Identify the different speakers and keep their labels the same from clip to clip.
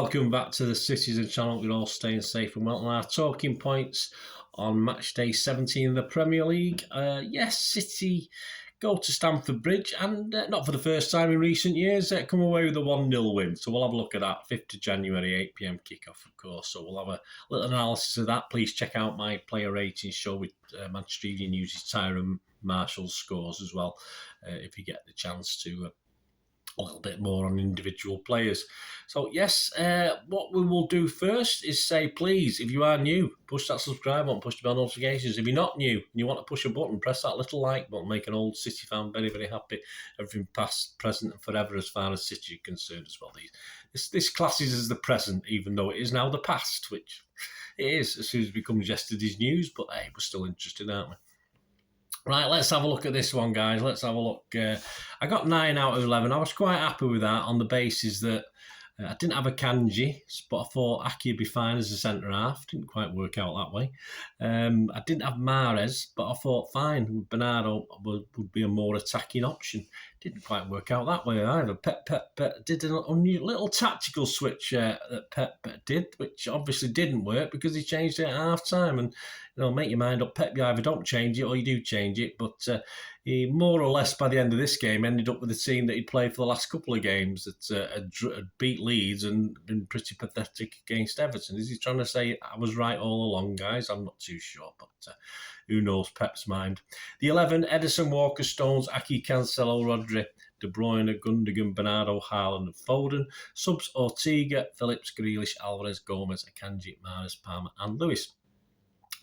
Speaker 1: welcome back to the Citizen channel. We're all staying safe and well. And our talking points on match day 17 of the Premier League. Yes, City go to Stamford Bridge and not for the first time in recent years, come away with a 1-0 win. So we'll have a look at that. 5th of January, 8 p.m. kickoff, of course. So we'll have a little analysis of that. Please check out my player rating show with Manchester Union uses Tyrone Marshall's scores as well, if you get the chance to a little bit more on individual players. So yes, what we will do first is say, please, if you are new, push that subscribe button, push the bell notifications. If you're not new and you want to push a button, press that little like button, make an old City fan very, very happy. Everything past, present and forever as far as City is concerned as well. This classes as the present, even though it is now the past, which it is as soon as it becomes yesterday's news, but hey, we're still interested, aren't we? Right, let's have a look at this one, guys. Let's have a look. I got 9 out of 11. I was quite happy with that on the basis that I didn't have a Kanji, but I thought Aki would be fine as a centre-half. Didn't quite work out that way. I didn't have Mahrez, but I thought, fine, Bernardo would be a more attacking option. Didn't quite work out that way either. Pep did a little tactical switch that Pep did, which obviously didn't work because he changed it at half-time. And, make your mind up. Pep, you either don't change it or you do change it. But he more or less, by the end of this game, ended up with the team that he'd played for the last couple of games that had beat Leeds and been pretty pathetic against Everton. Is he trying to say, I was right all along, guys? I'm not too sure, but who knows Pep's mind. The 11, Ederson, Walker, Stones, Aki, Cancelo, Rodri, De Bruyne, Gundogan, Bernardo, Haaland and Foden. Subs, Ortega, Phillips, Grealish, Alvarez, Gomez, Akanji, Mahrez, Palmer and Lewis.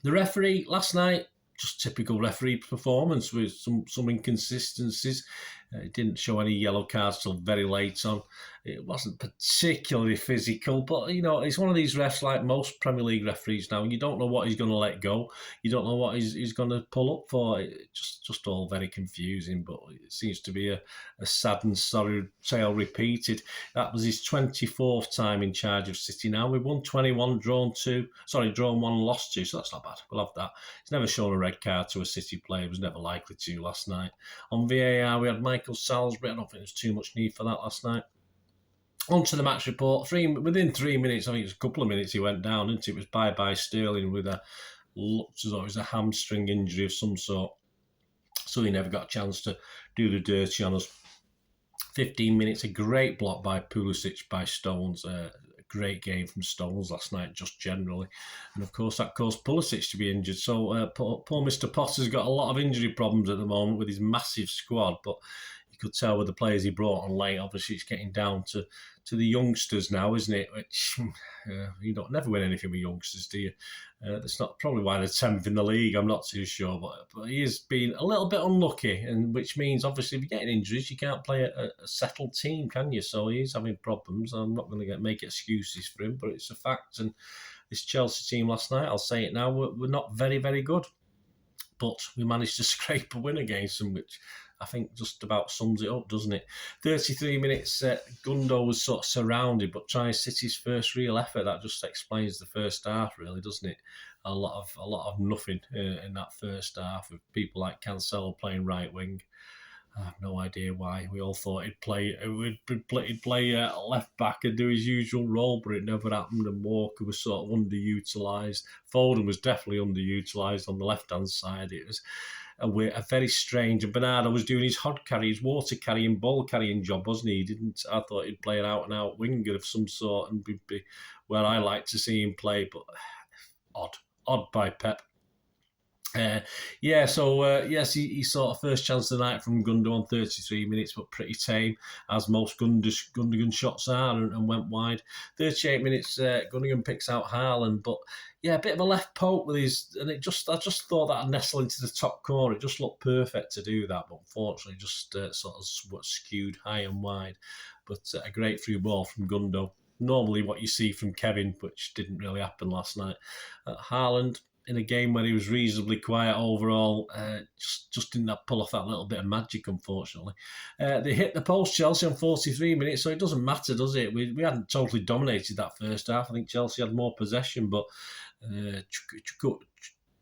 Speaker 1: The referee last night, just typical referee performance with some inconsistencies. It didn't show any yellow cards till very late on. It wasn't particularly physical, but, it's one of these refs like most Premier League referees now. You don't know what he's going to let go. You don't know what he's going to pull up for. It's just all very confusing, but it seems to be a sad and sorry tale repeated. That was his 24th time in charge of City now. We've won 21, drawn 1, lost 2, so that's not bad. We'll have that. He's never shown a red card to a City player. He was never likely to last night. On VAR, we had Michael Salisbury. I don't think there was too much need for that last night. On to the match report. Within 3 minutes, I think it was a couple of minutes, he went down, didn't it? It was bye-bye Sterling with looked as though it was a hamstring injury of some sort. So he never got a chance to do the dirty on us. 15 minutes, a great block by Pulisic by Stones. A great game from Stones last night, just generally. And of course, that caused Pulisic to be injured. So poor Mr. Potter's got a lot of injury problems at the moment with his massive squad, but you could tell with the players he brought on late, obviously it's getting down to the youngsters now, isn't it? Which you don't never win anything with youngsters, do you? That's not probably why they're 10th in the league. I'm not too sure, but he has been a little bit unlucky, and which means obviously if you're getting injuries, you can't play a settled team, can you? So he's having problems. I'm not going to make excuses for him, but it's a fact. And this Chelsea team last night, I'll say it now, we're not very, very good, but we managed to scrape a win against them, which I think just about sums it up, doesn't it? 33 minutes, Gundo was sort of surrounded, but trying City's first real effort. That just explains the first half, really, doesn't it? A lot of nothing in that first half, with people like Cancelo playing right wing. I have no idea why. We all thought he'd play left back and do his usual role, but it never happened. And Walker was sort of underutilised. Foden was definitely underutilised on the left-hand side. It was a very strange. And Bernardo was doing his hod carry, his water carrying, ball carrying job, wasn't he? I thought he'd play an out-and-out winger of some sort and be where I like to see him play, but odd by Pep. Yes, he saw a first chance of the night from Gundo on 33 minutes, but pretty tame, as most Gundogan shots are, and went wide. 38 minutes, Gundogan picks out Haaland, but a bit of a left poke with I just thought that'd nestle into the top corner. It just looked perfect to do that, but unfortunately just sort of skewed high and wide. But a great through ball from Gundo. Normally what you see from Kevin, which didn't really happen last night. Haaland, in a game where he was reasonably quiet overall, just didn't pull off that little bit of magic, unfortunately. They hit the post, Chelsea, on 43 minutes, so it doesn't matter, does it? We hadn't totally dominated that first half. I think Chelsea had more possession, but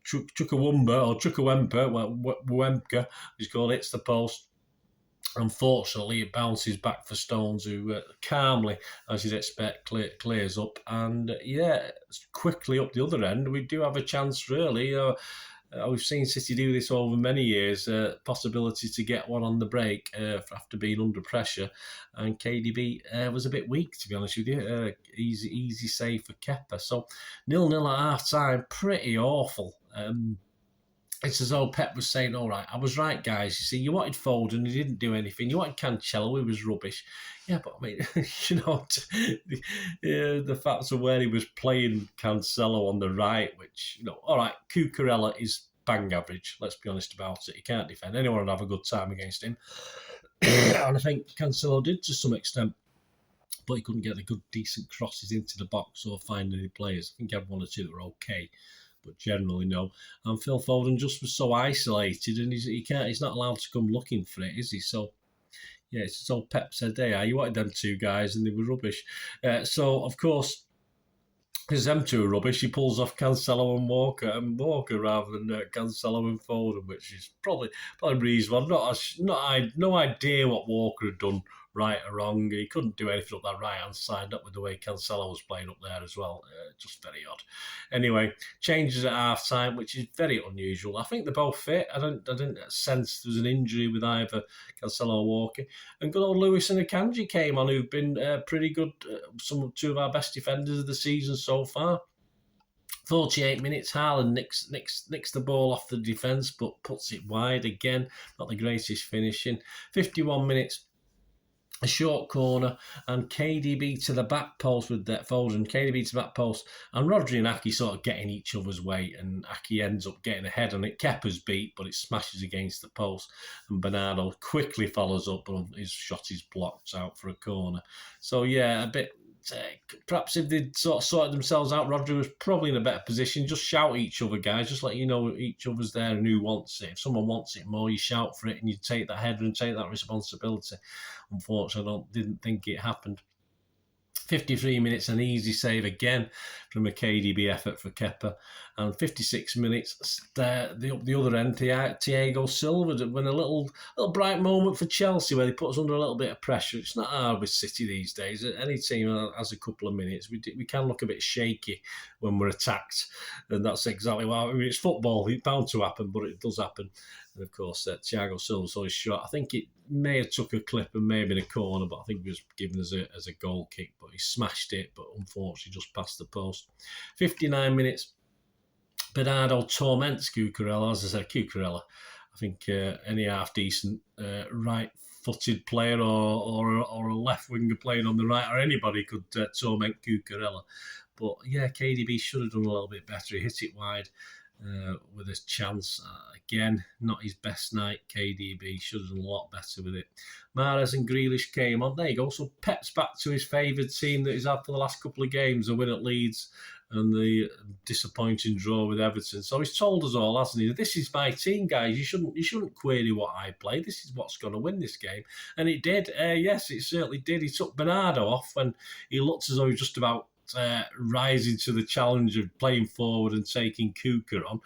Speaker 1: Chukwuemeka, he's called, hits the post. Unfortunately, it bounces back for Stones, who calmly, as you'd expect, clears up. And quickly up the other end, we do have a chance, really. We've seen City do this over many years, possibility to get one on the break after being under pressure. And KDB was a bit weak, to be honest with you. Easy save for Kepa. So 0-0 at half-time, pretty awful. It's as though Pep was saying, all right, I was right, guys. You see, you wanted Foden, he didn't do anything. You wanted Cancelo, he was rubbish. Yeah, but I mean, the facts of where he was playing Cancelo on the right, which, all right, Cucurella is bang average. Let's be honest about it. He can't defend. Anyone would have a good time against him. And I think Cancelo did to some extent, but he couldn't get the good, decent crosses into the box or find any players. I think he had one or two that were okay, but generally no. And Phil Foden just was so isolated, and he's not allowed to come looking for it, is he? So yeah, it's all Pep said, hey, you wanted them two guys, and they were rubbish. So of course, because them two are rubbish, he pulls off Cancelo and Walker rather than Cancelo and Foden, which is probably reasonable. No idea what Walker had done right or wrong. He couldn't do anything up that right-hand side, not with the way Cancelo was playing up there as well. Just very odd. Anyway, changes at half-time, which is very unusual. I think they're both fit. I didn't sense there was an injury with either Cancelo or Walker. And good old Lewis and Akanji came on, who've been pretty good, two of our best defenders of the season so far. 48 minutes, Haaland nicks the ball off the defence, but puts it wide again. Not the greatest finishing. 51 minutes, a short corner, and KDB to the back post with that Foden. KDB to the back post, and Rodri and Aki sort of getting each other's way, and Aki ends up getting ahead on it. Kepa's beat, but it smashes against the post, and Bernardo quickly follows up, but his shot is blocked out for a corner. So yeah, a bit. Perhaps if they'd sort of sorted themselves out, Rodri was probably in a better position. Just shout at each other, guys. Just let you know each other's there and who wants it. If someone wants it more, you shout for it and you take that header and take that responsibility. Unfortunately, I didn't think it happened. 53 minutes, an easy save again from a KDB effort for Kepa. And 56 minutes, the other end, Thiago Silva, when a little bright moment for Chelsea where they put us under a little bit of pressure. It's not hard with City these days. Any team has a couple of minutes. We can look a bit shaky when we're attacked. And that's exactly why. I mean, it's football. It's bound to happen, but it does happen. And of course, Thiago Silva saw his shot. I think it may have took a clip and may have been a corner, but I think it was given as a goal kick. But he smashed it, but unfortunately just past the post. 59 minutes. Bernardo torments Cucurella. As I said, Cucurella, I think any half-decent right-footed player or a left winger playing on the right or anybody could torment Cucurella. But yeah, KDB should have done a little bit better. He hit it wide with his chance. Again, not his best night, KDB. Should have done a lot better with it. Mahrez and Grealish came on. There you go. So Peps back to his favoured team that he's had for the last couple of games, a win at Leeds and the disappointing draw with Everton. So he's told us all, hasn't he? This is my team, guys. You shouldn't query what I play. This is what's going to win this game. And it did. Yes, it certainly did. He took Bernardo off when he looked as though he was just about rising to the challenge of playing forward and taking Cuca on.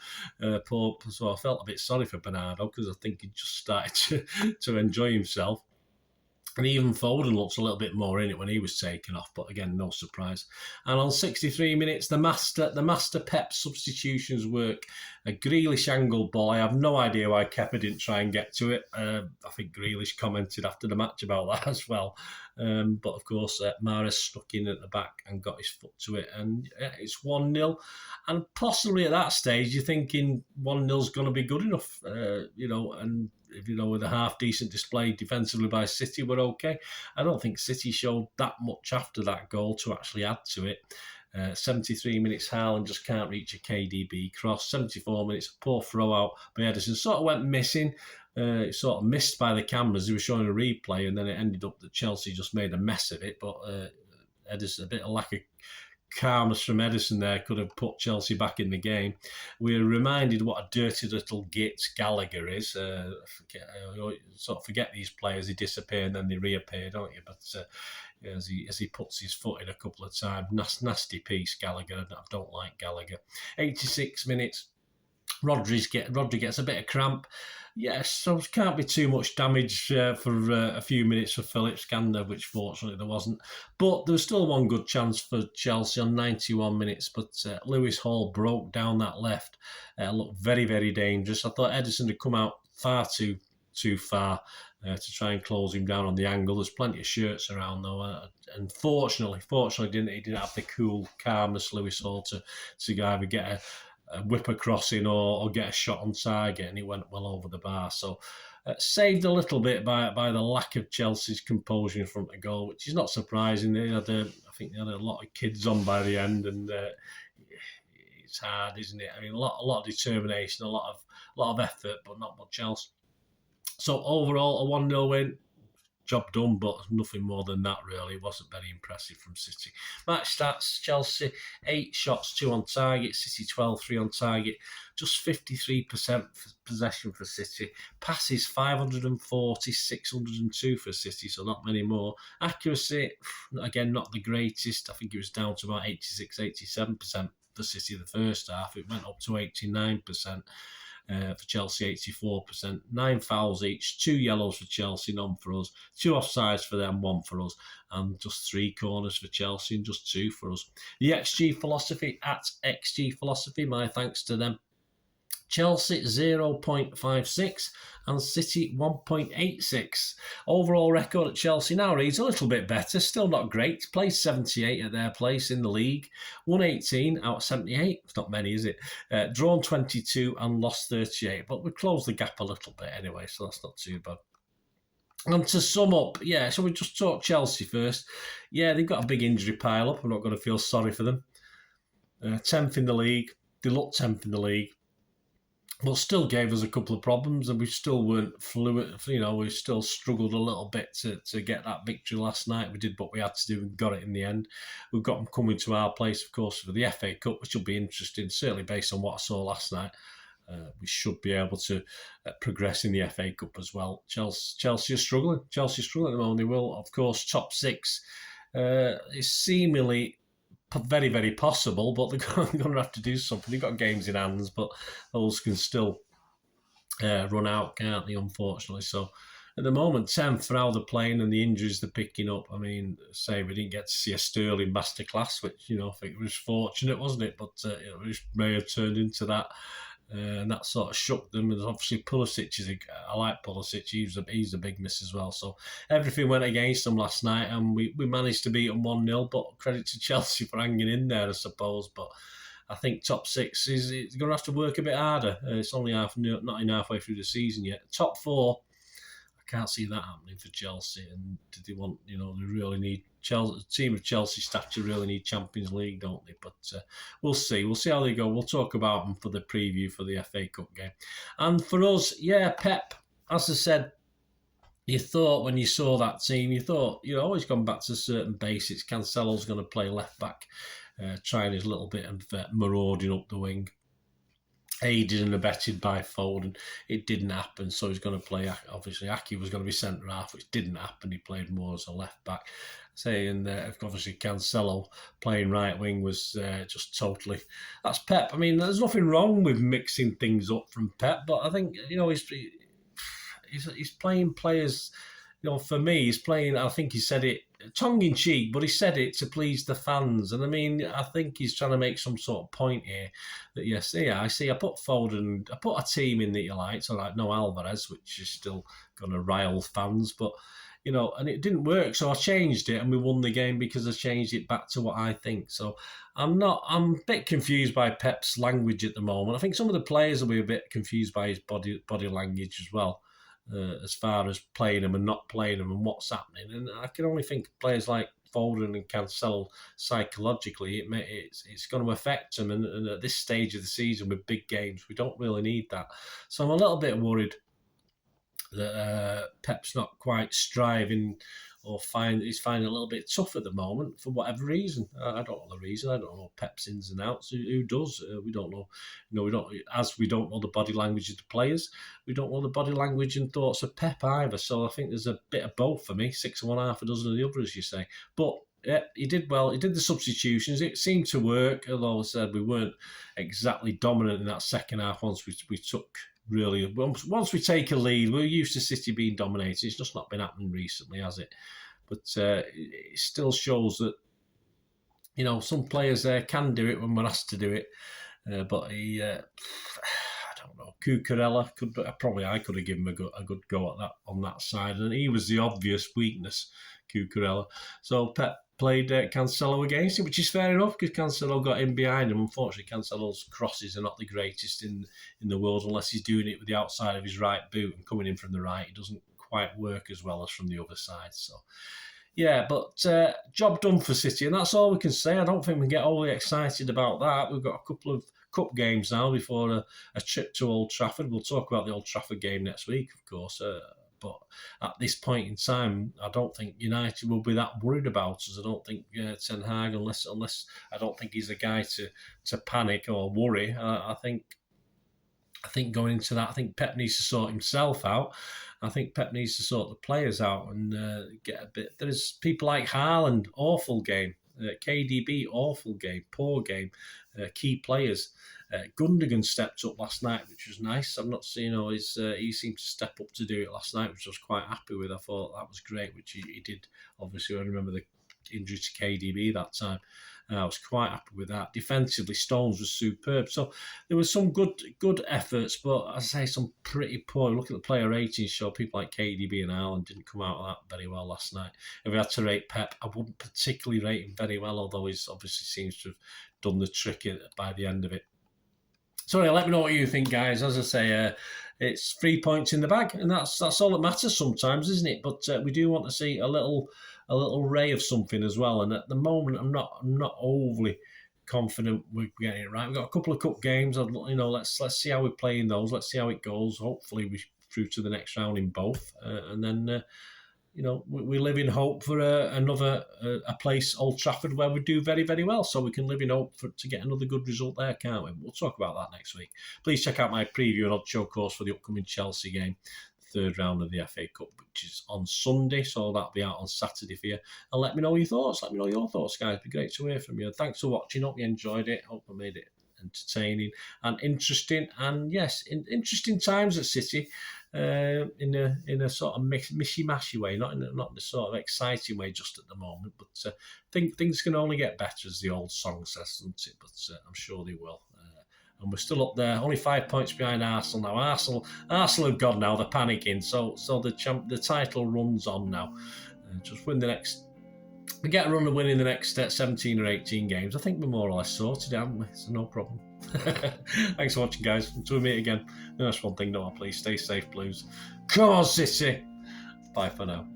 Speaker 1: So I felt a bit sorry for Bernardo because I think he just started to enjoy himself. And even Foden looks a little bit more in it when he was taken off, but again, no surprise. And on 63 minutes, the master Pep substitutions work. A Grealish angle ball. I have no idea why Kepa didn't try and get to it. I think Grealish commented after the match about that as well. But of course, Mahrez stuck in at the back and got his foot to it. And it's 1-0. And possibly at that stage, you're thinking 1-0's going to be good enough, and with a half-decent display defensively by City, we're okay. I don't think City showed that much after that goal to actually add to it. 73 minutes, Haaland just can't reach a KDB cross. 74 minutes, a poor throw-out by Ederson. Sort of went missing. It sort of missed by the cameras. They were showing a replay, and then it ended up that Chelsea just made a mess of it. But Ederson, a bit of lack of calmness from Ederson there could have put Chelsea back in the game. We're reminded what a dirty little git Gallagher is. Sort of forget these players, they disappear and then they reappear, don't you? But as he puts his foot in a couple of times, nasty piece, Gallagher. I don't like Gallagher. 86 minutes. Rodri gets a bit of cramp. Yes, so it can't be too much damage for a few minutes for Phillips, can there? Which fortunately there wasn't. But there was still one good chance for Chelsea on 91 minutes. But Lewis Hall broke down that left. Looked very, very dangerous. I thought Edison had come out far too far to try and close him down on the angle. There's plenty of shirts around though, and fortunately, he didn't have the cool calmness Lewis Hall to either get a whip crossing or get a shot on target, and it went well over the bar. So saved a little bit by the lack of Chelsea's composure in front of goal, which is not surprising. I think they had a lot of kids on by the end, and it's hard, isn't it? I mean, a lot of determination, a lot of effort, but not much else. So overall, a 1-0 win. Job done, but nothing more than that, really. It wasn't very impressive from City. Match stats: Chelsea 8 shots, 2 on target. City 12, 3 on target. Just 53% possession for City. Passes 540, 602 for City, so not many more. Accuracy, again, not the greatest. I think it was down to about 86, 87% for City the first half. It went up to 89%. For Chelsea, 84%. 9 fouls each, 2 yellows for Chelsea, none for us. 2 offsides for them, 1 for us. And just 3 corners for Chelsea and just 2 for us. The XG philosophy at XG philosophy, my thanks to them. Chelsea 0.56 and City 1.86. Overall record at Chelsea now reads a little bit better, still not great. Placed 78 at their place in the league. 118 out of 78. It's not many, is it? Drawn 22 and lost 38. But we closed the gap a little bit anyway, so that's not too bad. And to sum up, so we just talk Chelsea first. Yeah, they've got a big injury pile up. I'm not going to feel sorry for them. 10th in the league. They looked 10th in the league. But still gave us a couple of problems, and we still weren't fluid. We still struggled a little bit to get that victory last night. We did what we had to do and got it in the end. We've got them coming to our place, of course, for the FA Cup, which will be interesting, certainly based on what I saw last night. We should be able to progress in the FA Cup as well. Chelsea are struggling. At the moment. They will, of course, top 6 is seemingly very, very possible, but they're going to have to do something. They've got games in hands, but those can still run out, can't they, unfortunately? So at the moment, 10th for how they're playing and the injuries they're picking up. I mean, say we didn't get to see a Sterling masterclass, which, I think it was fortunate, wasn't it? But it may have turned into that. And that sort of shook them. And obviously Pulisic I like Pulisic. He's a big miss as well. So everything went against them last night, and we managed to beat them 1-0. But credit to Chelsea for hanging in there, I suppose. But I think top 6 is going to have to work a bit harder. It's only not even halfway through the season yet. Top 4, I can't see that happening for Chelsea. And do they want? They really need Chelsea. A team of Chelsea stature really need Champions League, don't they? But we'll see. We'll see how they go. We'll talk about them for the preview for the FA Cup game. And for us, Pep. As I said, you thought when you saw that team, you'd always gone back to certain basics. Cancelo's going to play left back, trying his little bit of marauding up the wing. Aided and abetted by Foden. It didn't happen, so he's going to play. Obviously, Aki was going to be centre half, which didn't happen. He played more as a left back. And obviously Cancelo playing right wing was just totally. That's Pep. I mean, there's nothing wrong with mixing things up from Pep, but I think he's playing players. For me, he's playing. I think he said it tongue in cheek, but he said it to please the fans. And I mean, I think he's trying to make some sort of point here that I put Foden, I put a team in that you like. So like no Alvarez, which is still going to rile fans, but and it didn't work. So I changed it, and we won the game because I changed it back to what I think. So I'm a bit confused by Pep's language at the moment. I think some of the players will be a bit confused by his body language as well. As far as playing them and not playing them and what's happening. And I can only think of players like Foden and Cancelo psychologically, it's going to affect them. And at this stage of the season with big games, we don't really need that. So I'm a little bit worried that Pep's not quite striving or he's finding it a little bit tough at the moment for whatever reason. I don't know the reason. I don't know Pep's ins and outs. Who does? We don't know. We don't know the body language of the players. We don't know the body language and thoughts of Pep either. So I think there's a bit of both for me. 6 of one, half a dozen of the other, as you say. But yeah, he did well. He did the substitutions. It seemed to work, although I said we weren't exactly dominant in that second half once we took really. Once we take a lead, we're used to City being dominated. It's just not been happening recently, has it? But it still shows that, some players can do it when we're asked to do it. But I don't know. Cucurella I could have given him a good go at that on that side, and he was the obvious weakness, Cucurella. So Pep played Cancelo against him, which is fair enough because Cancelo got in behind him. Unfortunately, Cancelo's crosses are not the greatest in the world unless he's doing it with the outside of his right boot and coming in from the right. It doesn't quite work as well as from the other side. So, yeah, but job done for City, and that's all we can say. I don't think we can get overly excited about that. We've got a couple of cup games now before a trip to Old Trafford. We'll talk about the Old Trafford game next week, of course. But at this point in time, I don't think United will be that worried about us. I don't think Ten Hag, unless I don't think he's a guy to panic or worry. I think going into that, I think Pep needs to sort himself out. I think Pep needs to sort the players out and get a bit. There's people like Haaland, awful game. KDB, awful game, poor game. Key players. Gundogan stepped up last night, which was nice. I'm not seeing he seemed to step up to do it last night, which I was quite happy with. I thought that was great, which he did. Obviously, I remember the injury to KDB that time. I was quite happy with that. Defensively, Stones was superb. So there were some good efforts, but as I say, some pretty poor. Look at the player ratings show. People like KDB and Haaland didn't come out of that very well last night. If we had to rate Pep, I wouldn't particularly rate him very well, although he obviously seems to have done the trick by the end of it. So yeah, let me know what you think, guys. As I say, it's 3 points in the bag, and that's all that matters sometimes, isn't it? But we do want to see a little ray of something as well. And at the moment, I'm not overly confident we're getting it right. We've got a couple of cup games. Let's see how we play in those. Let's see how it goes. Hopefully, we're through to the next round in both, and then. We live in hope for another place, Old Trafford, where we do very, very well. So we can live in hope to get another good result there, can't we? We'll talk about that next week. Please check out my preview and odd show course for the upcoming Chelsea game, third round of the FA Cup, which is on Sunday. So that'll be out on Saturday for you. And let me know your thoughts. Let me know your thoughts, guys. It'd be great to hear from you. Thanks for watching. Hope you enjoyed it. Hope I made it entertaining and interesting. And yes, interesting times at City. In a sort of mishy-mashy way, not in the sort of exciting way just at the moment, but things can only get better, as the old song says, doesn't it? But I'm sure they will. And we're still up there, only 5 points behind Arsenal now. Arsenal have gone now, they're panicking, so the title runs on now. Just win the next. We get a run of winning the next 17 or 18 games. I think we're more or less sorted, haven't we? So no problem. Thanks for watching, guys. Until we meet again. That's one thing, don't I? Please stay safe, Blues. Come on, City. Bye for now.